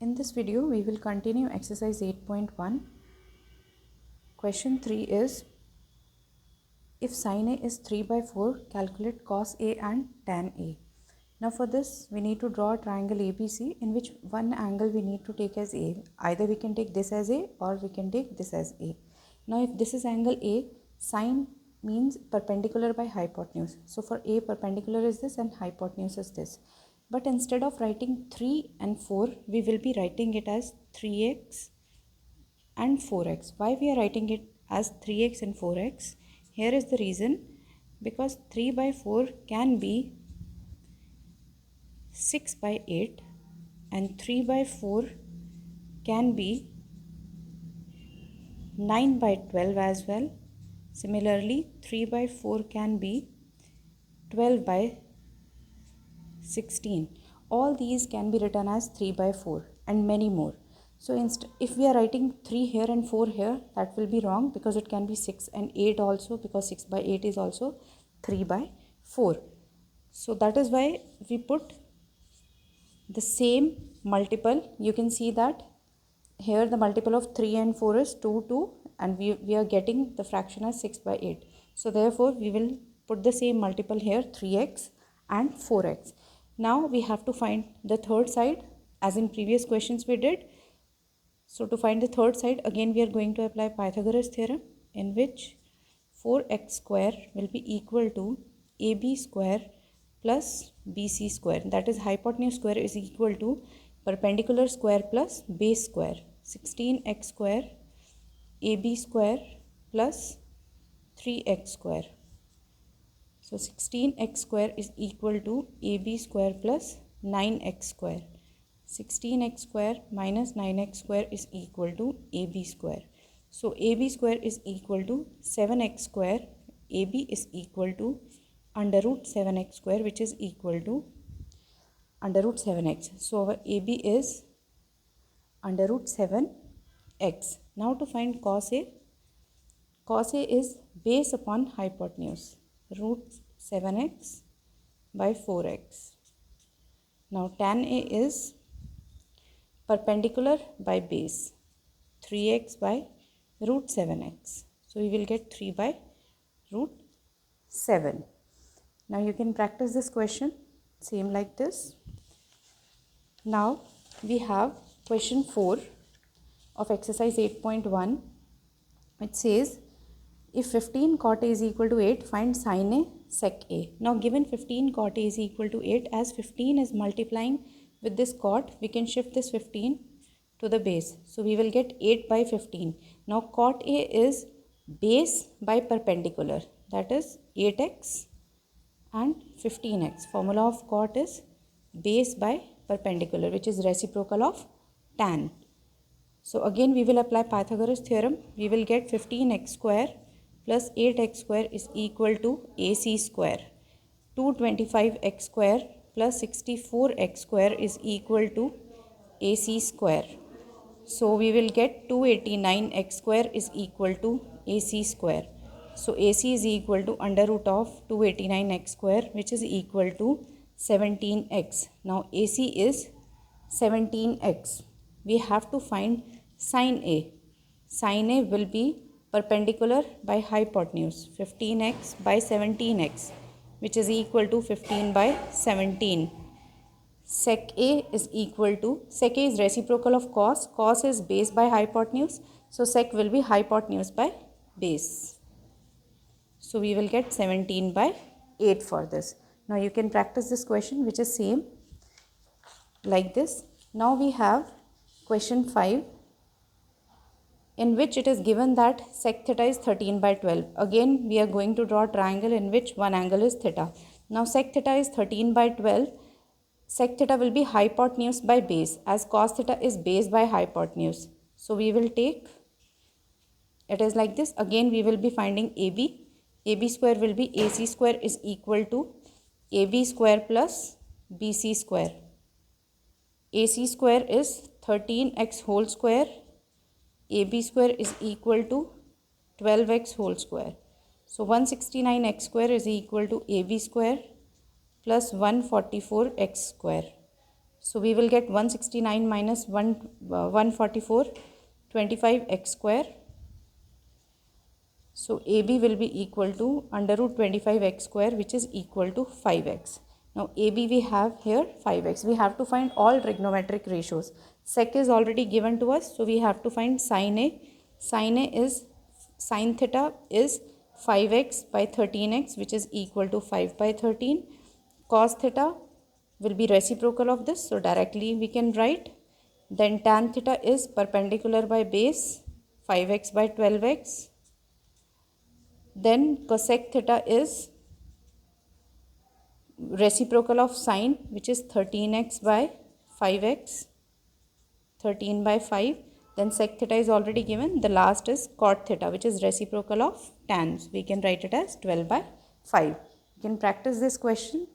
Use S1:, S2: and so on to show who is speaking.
S1: In this video, we will continue exercise 8.1. Question 3 is, if sin A is 3 by 4, calculate cos A and tan A. Now for this, we need to draw a triangle ABC in which one angle we need to take as A. Either we can take this as A or we can take this as A. Now if this is angle A, sin means perpendicular by hypotenuse. So for A, perpendicular is this and hypotenuse is this. But instead of writing 3 and 4, we will be writing it as 3x and 4x. Why we are writing it as 3x and 4x? Here is the reason. Because 3 by 4 can be 6 by 8 and 3 by 4 can be 9 by 12 as well. Similarly, 3 by 4 can be 12 by 16. All these can be written as 3 by 4 and many more. So if we are writing 3 here and 4 here, that will be wrong because it can be 6 and 8 also, because 6 by 8 is also 3 by 4. So that is why we put the same multiple. You can see that here the multiple of 3 and 4 is 2 and we are getting the fraction as 6 by 8. So therefore we will put the same multiple here, 3x and 4x. Now we have to find the third side as in previous questions we did. So to find the third side, again we are going to apply Pythagoras theorem, in which 4x square will be equal to AB square plus BC square. That is, hypotenuse square is equal to perpendicular square plus base square. 16x square AB square plus 3x square. So 16x square is equal to AB square plus 9x square. 16x square minus 9x square is equal to AB square. So AB square is equal to 7x square. AB is equal to under root 7x square, which is equal to under root 7x. So our AB is under root 7x. Now to find cos A. Cos A is base upon hypotenuse, root 7x by 4x. Now tan A is perpendicular by base, 3x by root 7x. So we will get 3 by root 7. Now you can practice this question same like this. Now we have question 4 of exercise 8.1. It says, if 15 cot A is equal to 8, find sin A sec A. Now given 15 cot A is equal to 8, as 15 is multiplying with this cot, we can shift this 15 to the base. So we will get 8 by 15. Now cot A is base by perpendicular, that is 8x and 15x. Formula of cot is base by perpendicular, which is reciprocal of tan. So again we will apply Pythagoras theorem. We will get 15x square plus 8x square is equal to AC square. 225x square plus 64x square is equal to AC square. So we will get 289x square is equal to AC square. So AC is equal to under root of 289x square, which is equal to 17x. Now AC is 17x. We have to find sin A. Sin A will be perpendicular by hypotenuse, 15x by 17x, which is equal to 15 by 17. Sec A is equal to, sec A is reciprocal of cos. Cos is base by hypotenuse. So sec will be hypotenuse by base. So we will get 17 by 8 for this. Now you can practice this question, which is same like this. Now we have question 5, in which it is given that sec theta is 13 by 12. Again we are going to draw a triangle in which one angle is theta. Now sec theta is 13 by 12. Sec theta will be hypotenuse by base, as cos theta is base by hypotenuse. So we will take, it is like this. Again we will be finding AB. AB square will be AC square is equal to AB square plus BC square. AC square is 13x whole square. AB square is equal to 12x whole square. So 169x square is equal to AB square plus 144x square. So we will get 169 minus 144, 25x square. So AB will be equal to under root 25x square, which is equal to 5x. Now AB we have here 5x. We have to find all trigonometric ratios. Sec is already given to us, so we have to find sin A. Sin A is, sin theta is 5x by 13x, which is equal to 5 by 13. Cos theta will be reciprocal of this, so directly we can write. Then tan theta is perpendicular by base, 5x by 12x. Then cosec theta is reciprocal of sine, which is 13x by 5x, 13 by 5. Then sec theta is already given. The last is cot theta, which is reciprocal of tan. So we can write it as 12 by 5. You can practice this question.